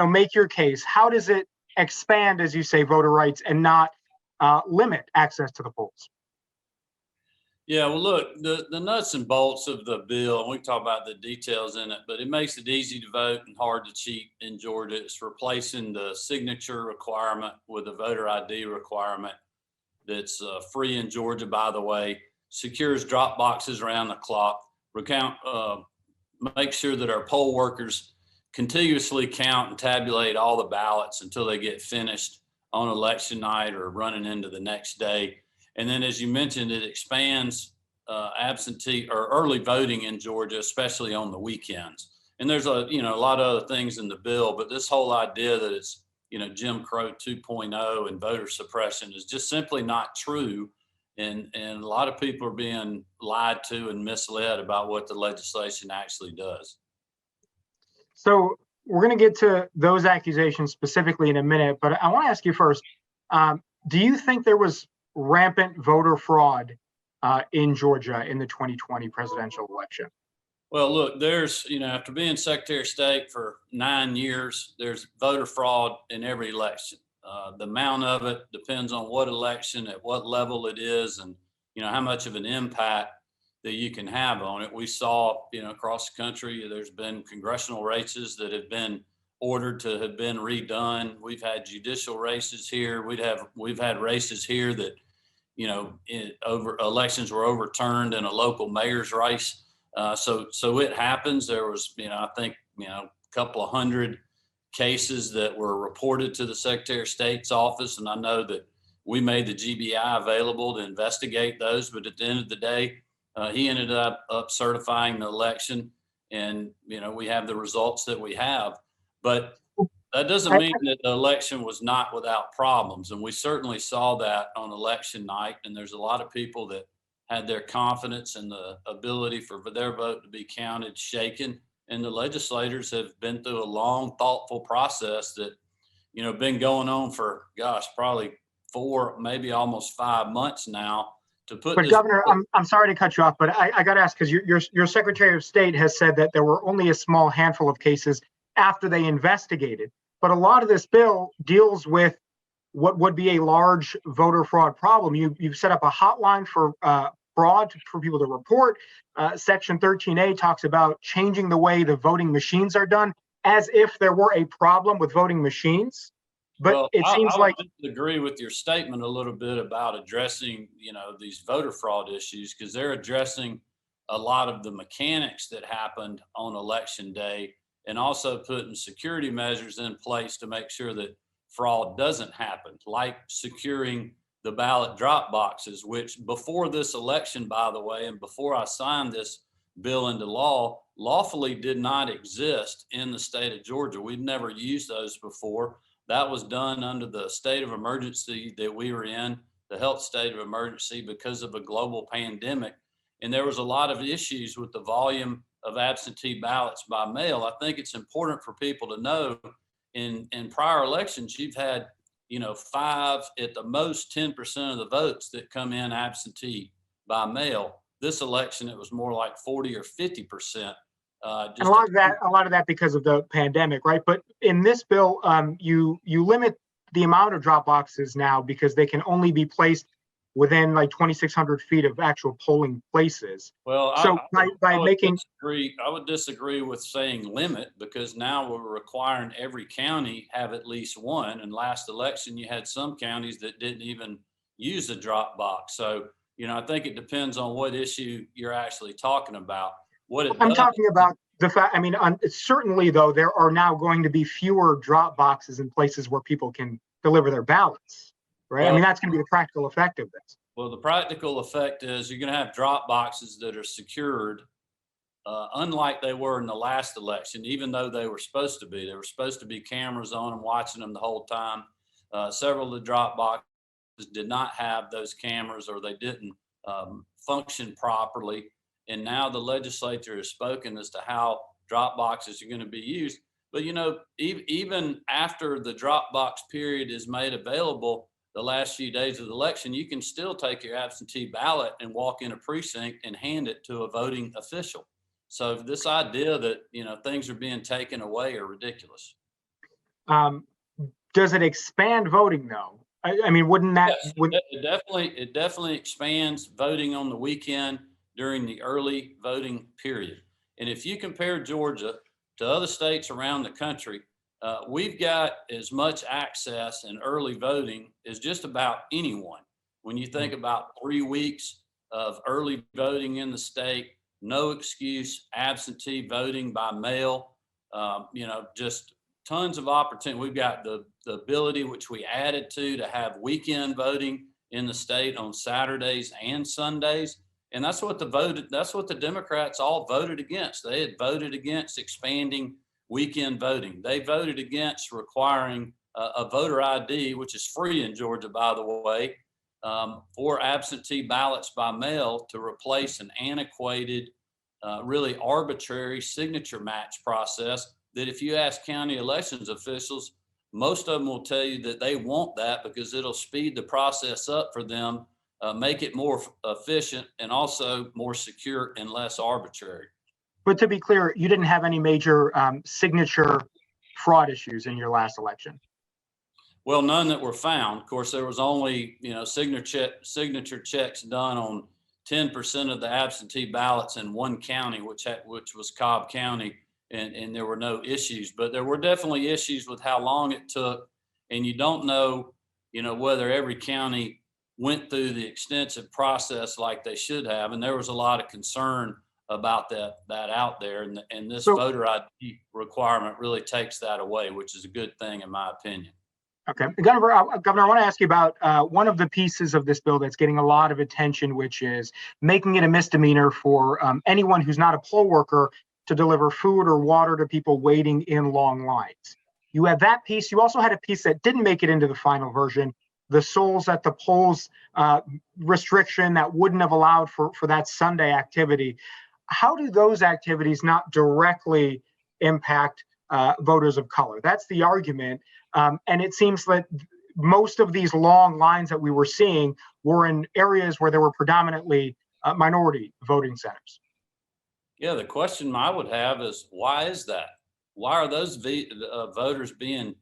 make your case, how does it expand, as you say, voter rights and not limit access to the polls? Yeah, well, look, the nuts and bolts of the bill, and we can talk about the details in it, but it makes it easy to vote and hard to cheat in Georgia. It's replacing the signature requirement with a voter ID requirement that's free in Georgia, by the way, secures drop boxes around the clock, make sure that our poll workers continuously count and tabulate all the ballots until they get finished on election night or running into the next day. And then, as you mentioned, it expands absentee or early voting in Georgia, especially on the weekends. And there's a lot of other things in the bill, but this whole idea that it's Jim Crow 2.0 and voter suppression is just simply not true. And a lot of people are being lied to and misled about what the legislation actually does. So we're going to get to those accusations specifically in a minute, but I want to ask you first, do you think there was rampant voter fraud in Georgia in the 2020 presidential election? Well, look, there's, after being Secretary of State for 9 years, there's voter fraud in every election. The amount of it depends on what election, at what level it is, and, how much of an impact that you can have on it. We saw, across the country, there's been congressional races that have been ordered to have been redone. We've had judicial races here. We've had races here that, over elections were overturned in a local mayor's race. So it happens. There was, I think, a couple of hundred cases that were reported to the Secretary of State's office. And I know that we made the GBI available to investigate those, but at the end of the day, he ended up certifying the election, and, we have the results that we have. But that doesn't mean that the election was not without problems. And we certainly saw that on election night. And there's a lot of people that had their confidence in the ability for their vote to be counted shaken. And the legislators have been through a long, thoughtful process that, been going on for, probably 4, maybe almost 5 months now to put. But Governor, I'm sorry to cut you off, but I got to ask, because your Secretary of State has said that there were only a small handful of cases after they investigated. But a lot of this bill deals with what would be a large voter fraud problem. You've set up a hotline for fraud for people to report. Section 13A talks about changing the way the voting machines are done, as if there were a problem with voting machines. But it seems I like would agree with your statement a little bit about addressing, these voter fraud issues, because they're addressing a lot of the mechanics that happened on election day, and also putting security measures in place to make sure that fraud doesn't happen, like securing the ballot drop boxes, which before this election, by the way, and before I signed this bill into law, lawfully did not exist in the state of Georgia. We'd never used those before. That was done under the state of emergency that we were in, the health state of emergency, because of a global pandemic. And there was a lot of issues with the volume of absentee ballots by mail. I think it's important for people to know in prior elections, you've had, 5, at the most 10% of the votes that come in absentee by mail. This election, it was more like 40 or 50%. And a lot of that because of the pandemic, right? But in this bill, you limit the amount of drop boxes now because they can only be placed within like 2,600 feet of actual polling places. Well, so I would disagree with saying limit, because now we're requiring every county have at least one. And last election, you had some counties that didn't even use a drop box. So, I think it depends on what issue you're actually talking about. I'm talking about the fact, certainly, though, there are now going to be fewer drop boxes in places where people can deliver their ballots, right? Well, that's going to be the practical effect of this. Well, the practical effect is you're going to have drop boxes that are secured, unlike they were in the last election, even though they were supposed to be. There were supposed to be cameras on them watching them the whole time. Several of the drop boxes did not have those cameras, or they didn't function properly. And now the legislature has spoken as to how drop boxes are going to be used. But, even after the drop box period is made available, the last few days of the election, you can still take your absentee ballot and walk in a precinct and hand it to a voting official. So this idea that, things are being taken away are ridiculous. Um, does it expand voting though? I mean, wouldn't that, Yes, it definitely expands voting on the weekend during the early voting period. And if you compare Georgia to other states around the country, we've got as much access in early voting as just about anyone. When you think about 3 weeks of early voting in the state, no excuse, absentee voting by mail, just tons of opportunity. We've got the ability, which we added to have weekend voting in the state on Saturdays and Sundays. And that's what the Democrats all voted against. They had voted against expanding weekend voting. They voted against requiring a voter ID, which is free in Georgia, by the way, for absentee ballots by mail to replace an antiquated, really arbitrary signature match process that if you ask county elections officials, most of them will tell you that they want that because it'll speed the process up for them, make it more efficient, and also more secure and less arbitrary. But to be clear, you didn't have any major signature fraud issues in your last election. Well, none that were found. Of course, there was only signature checks done on 10% of the absentee ballots in one county, which was Cobb County, and there were no issues. But there were definitely issues with how long it took, and you don't know, whether every county went through the extensive process like they should have, and there was a lot of concern about that out there, and this voter ID requirement really takes that away, which is a good thing in my opinion. Okay, Governor, I want to ask you about one of the pieces of this bill that's getting a lot of attention, which is making it a misdemeanor for anyone who's not a poll worker to deliver food or water to people waiting in long lines. You had that piece. You also had a piece that didn't make it into the final version, the souls at the polls restriction that wouldn't have allowed for that Sunday activity. How do those activities not directly impact voters of color? That's the argument. And it seems that most of these long lines that we were seeing were in areas where there were predominantly minority voting centers. Yeah, the question I would have is, why is that? Why are those voters being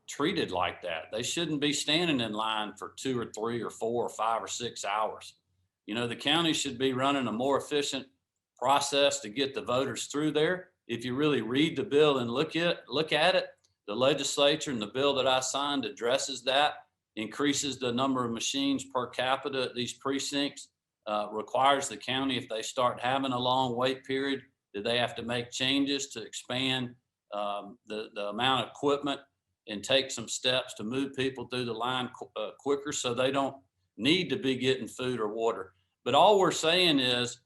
treated like that? They shouldn't be standing in line for 2 or 3 or 4 or 5 or 6 hours. The county should be running a more efficient process to get the voters through there. If you really read the bill and look at it, the legislature and the bill that I signed addresses that, increases the number of machines per capita at these precincts, requires the county, if they start having a long wait period, that they have to make changes to expand the amount of equipment and take some steps to move people through the line quicker so they don't need to be getting food or water. But all we're saying is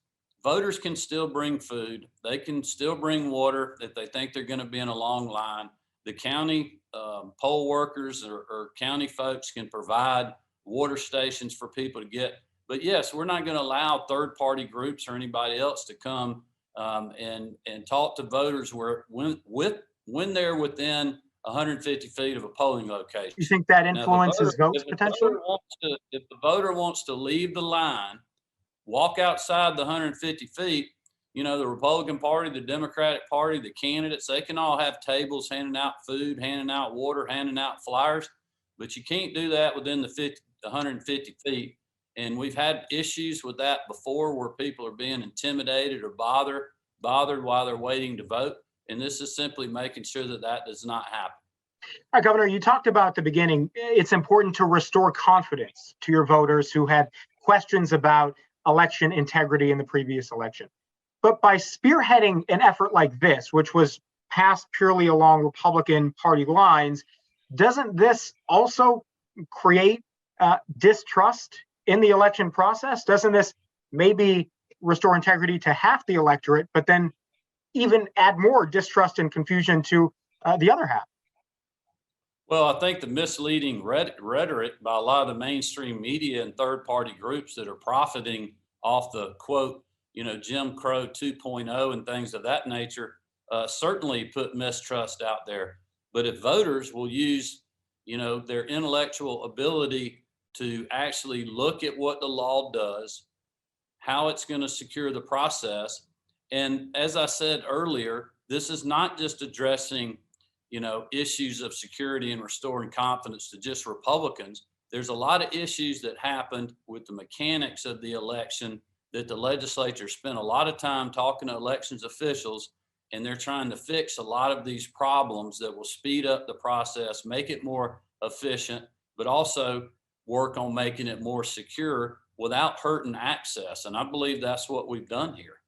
voters can still bring food. They can still bring water if they think they're going to be in a long line. The county poll workers or county folks can provide water stations for people to get. But yes, we're not going to allow third-party groups or anybody else to come and talk to voters when they're within 150 feet of a polling location. You think that influences votes potentially? If the voter wants to leave the line, walk outside the 150 feet, the Republican Party, the Democratic Party, the candidates, they can all have tables handing out food, handing out water, handing out flyers, but you can't do that within the 150 feet. And we've had issues with that before where people are being intimidated or bothered while they're waiting to vote. And this is simply making sure that that does not happen. All right, Governor, you talked about at the beginning, it's important to restore confidence to your voters who had questions about election integrity in the previous election. But by spearheading an effort like this, which was passed purely along Republican Party lines, doesn't this also create distrust in the election process? Doesn't this maybe restore integrity to half the electorate, but then even add more distrust and confusion to the other half? Well, I think the misleading rhetoric by a lot of the mainstream media and third-party groups that are profiting off the quote, Jim Crow 2.0 and things of that nature, certainly put mistrust out there. But if voters will use, their intellectual ability to actually look at what the law does, how it's going to secure the process. And as I said earlier, this is not just addressing issues of security and restoring confidence to just Republicans. There's a lot of issues that happened with the mechanics of the election that the legislature spent a lot of time talking to elections officials, and they're trying to fix a lot of these problems that will speed up the process, make it more efficient, but also work on making it more secure without hurting access. And I believe that's what we've done here.